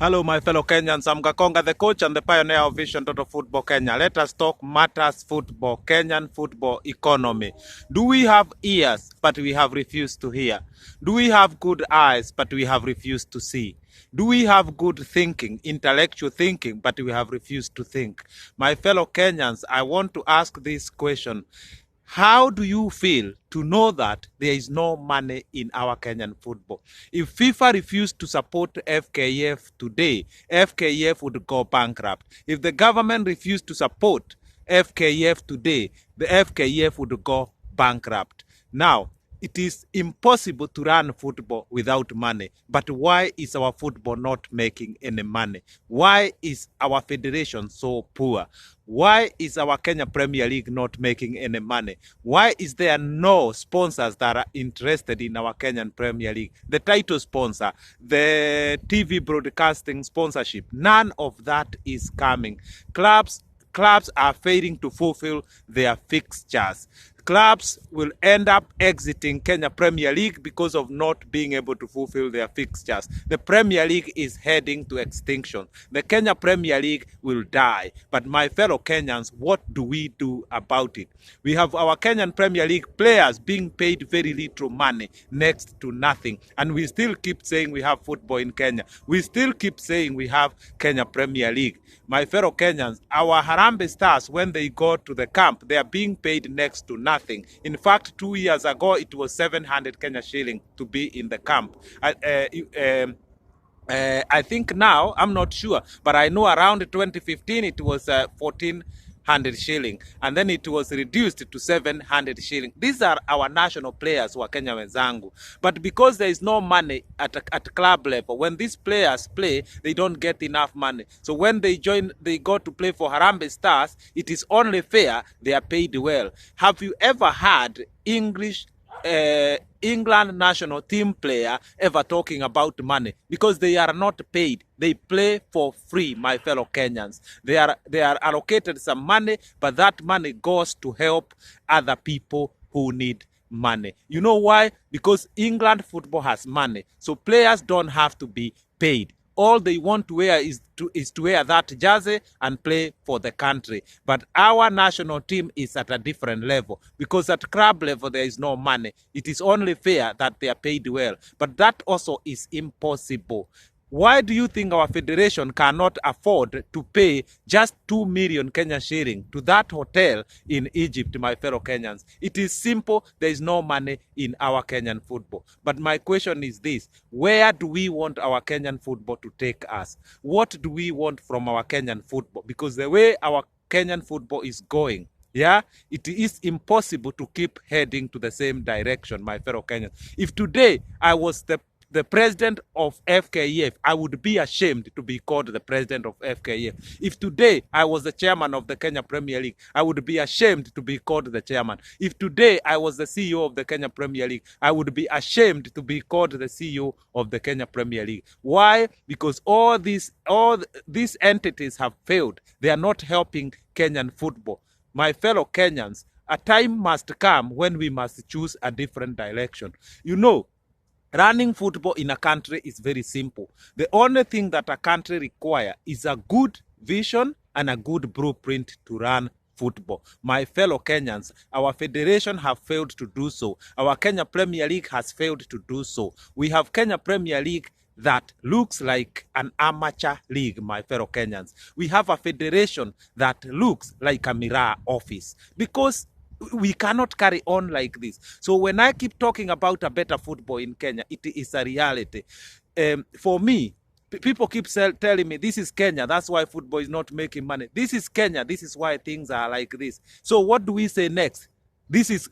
Hello, my fellow Kenyans. I'm Gakonga, the coach and the pioneer of Vision Total Football Kenya. Let us talk matters football, Kenyan football economy. Do we have ears, but we have refused to hear? Do we have good eyes, but we have refused to see? Do we have good thinking, intellectual thinking, but we have refused to think? My fellow Kenyans, I want to ask this question. How do you feel to know that there is no money in our Kenyan football? If FIFA refused to support FKF today, FKF would go bankrupt. If the government refused to support FKF today, the FKF would go bankrupt. Now, it is impossible to run football without money. But why is our football not making any money? Why is our federation so poor? Why is our Kenya Premier League not making any money? Why is there no sponsors that are interested in our Kenyan Premier League? The title sponsor, the TV broadcasting sponsorship, none of that is coming. Clubs are failing to fulfill their fixtures. Clubs will end up exiting Kenya Premier League because of not being able to fulfill their fixtures. The Premier League is heading to extinction. The Kenya Premier League will die. But my fellow Kenyans, what do we do about it? We have our Kenyan Premier League players being paid very little money, next to nothing. And we still keep saying we have football in Kenya. We still keep saying we have Kenya Premier League. My fellow Kenyans, our Harambee Stars, when they go to the camp, they are being paid next to nothing. In fact, 2 years ago, it was 700 Kenya shilling to be in the camp. I think now, I'm not sure, but I know around 2015, it was 1,400 shilling, and then it was reduced to 700 shilling. These are our national players who are Kenya wenzangu. But because there is no money at club level, when these players play, they don't get enough money. So when they go to play for Harambee Stars, it is only fair they are paid well. Have you ever had England national team player ever talking about money? Because they are not paid. They play for free, my fellow Kenyans. They are allocated some money, but that money goes to help other people who need money. You know why? Because England football has money. So players don't have to be paid. All they want to wear is to wear that jersey and play for the country. But our national team is at a different level, because at club level there is no money. It is only fair that they are paid well. But that also is impossible. Why do you think our federation cannot afford to pay just 2 million Kenya shilling to that hotel in Egypt, my fellow Kenyans? It is simple. There is no money in our Kenyan football. But my question is this: where do we want our Kenyan football to take us? What do we want from our Kenyan football? Because the way our Kenyan football is going, yeah, it is impossible to keep heading to the same direction, my fellow Kenyans. If today I was the president of FKF, I would be ashamed to be called the president of FKF. If today I was the chairman of the Kenya Premier League, I would be ashamed to be called the chairman. If today I was the CEO of the Kenya Premier League, I would be ashamed to be called the CEO of the Kenya Premier League. Why? Because all these entities have failed. They are not helping Kenyan football. My fellow Kenyans, a time must come when we must choose a different direction. You know, running football in a country is very simple. The only thing that a country requires is a good vision and a good blueprint to run football. My fellow Kenyans, our federation have failed to do so. Our Kenya Premier League has failed to do so. We have Kenya Premier League that looks like an amateur league, my fellow Kenyans. We have a federation that looks like a mirror office, because we cannot carry on like this. So when I keep talking about a better football in Kenya, it is a reality. For me, people keep telling me, this is Kenya, that's why football is not making money. This is Kenya, this is why things are like this. So what do we say next? This is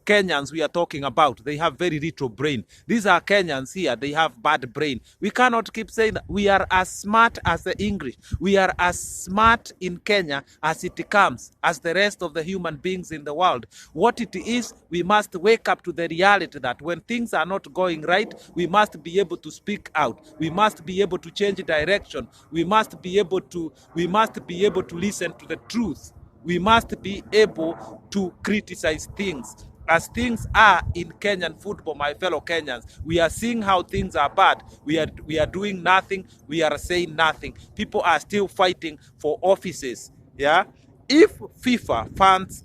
Kenyans we are talking about. They have very little brain. These are Kenyans here. They have bad brain. We cannot keep saying that. We are as smart as the English. We are as smart in Kenya as it comes, as the rest of the human beings in the world. What it is, we must wake up to the reality that when things are not going right, we must be able to speak out. We must be able to change direction. We must be able to listen to the truth. We must be able to criticize things. as things are in Kenyan football, my fellow Kenyans, we are seeing how things are bad. We are doing nothing. We are saying nothing. People are still fighting for offices. Yeah, if FIFA funds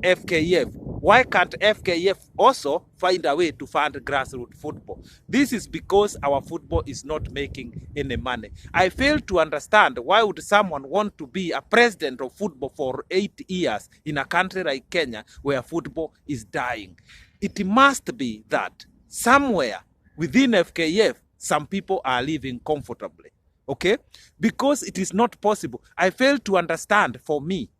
FKF, why can't FKF also find a way to fund grassroots football? This is because our football is not making any money. I fail to understand why would someone want to be a president of football for 8 years in a country like Kenya where football is dying. It must be that somewhere within FKF, some people are living comfortably. Okay? Because it is not possible. I fail to understand for me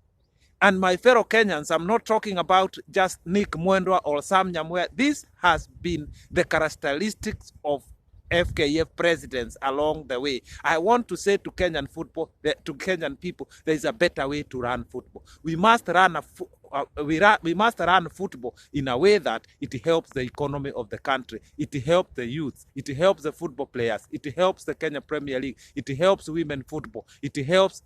and my fellow Kenyans, I'm not talking about just Nick Mwendwa or Sam Nyamweya. This has been the characteristics of FKF presidents along the way. I want to say to Kenyan football, to Kenyan people, there is a better way to run football. We must run we must run football in a way that it helps the economy of the country. It helps the youth. It helps the football players. It helps the Kenya Premier League. It helps women football. It helps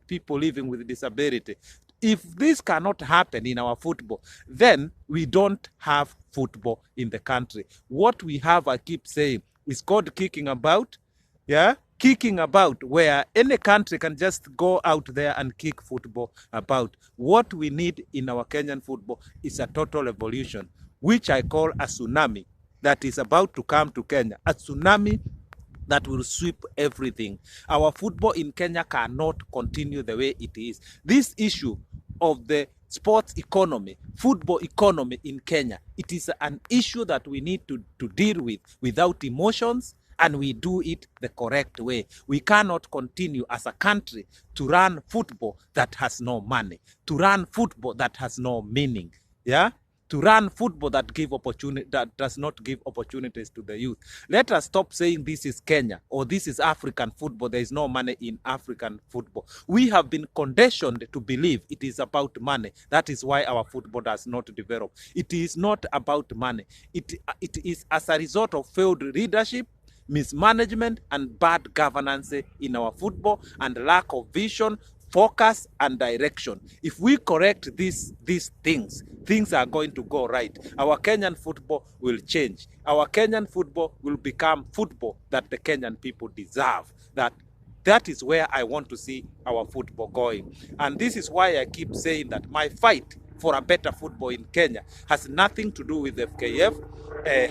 people living with disability. If this cannot happen in our football, then we don't have football in the country. What we have, I keep saying, is called kicking about. Yeah, kicking about, where any country can just go out there and kick football about. What we need in our Kenyan football is a total revolution, which I call a tsunami that is about to come to Kenya. A tsunami that will sweep everything. Our football in Kenya cannot continue the way it is. This issue of the sports economy, football economy in Kenya, it is an issue that we need to deal with without emotions, and we do it the correct way. We cannot continue as a country to run football that has no money, to run football that has no meaning. Yeah? To run football that does not give opportunities to the youth. Let us stop saying this is Kenya or this is African football. There is no money in African football. We have been conditioned to believe it is about money. That is why our football does not develop. It is not about money. It is as a result of failed leadership, mismanagement, and bad governance in our football, and lack of vision, focus, and direction. If we correct these things, things are going to go right. Our Kenyan football will change. Our Kenyan football will become football that the Kenyan people deserve. That is where I want to see our football going. And this is why I keep saying that my fight for a better football in Kenya has nothing to do with FKF,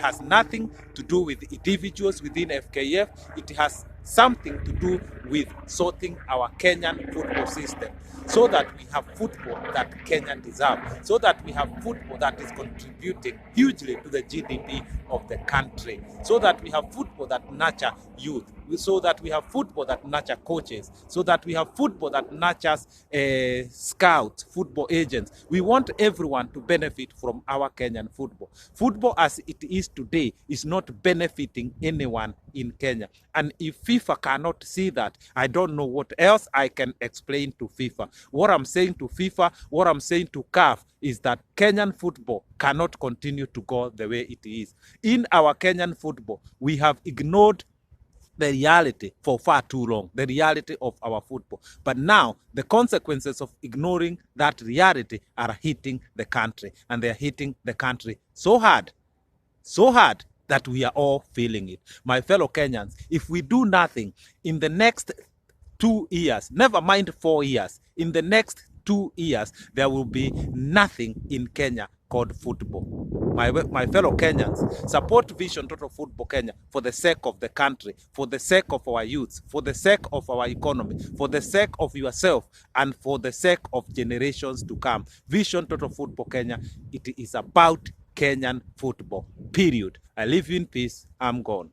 has nothing to do with individuals within FKF. It has something to do with sorting our Kenyan football system, so that we have football that Kenyan deserve, so that we have football that is contributing hugely to the GDP of the country, so that we have football that nurture youth, so that we have football that nurture coaches, so that we have football that nurtures scouts, football agents. We want everyone to benefit from our Kenyan football. Football as it is today is not benefiting anyone in Kenya. And if FIFA cannot see that, I don't know what else I can explain to FIFA. What I'm saying to FIFA, what I'm saying to CAF is that Kenyan football cannot continue to go the way it is. In our Kenyan football, we have ignored the reality for far too long, the reality of our football. But now, the consequences of ignoring that reality are hitting the country, and they're hitting the country so hard that we are all feeling it. My fellow Kenyans, if we do nothing in the next 2 years, never mind 4 years, in the next 2 years, there will be nothing in Kenya called football. My fellow Kenyans, support Vision Total Football Kenya for the sake of the country, for the sake of our youth, for the sake of our economy, for the sake of yourself, and for the sake of generations to come. Vision Total Football Kenya, it is about Kenyan football, period. I leave you in peace. I'm gone.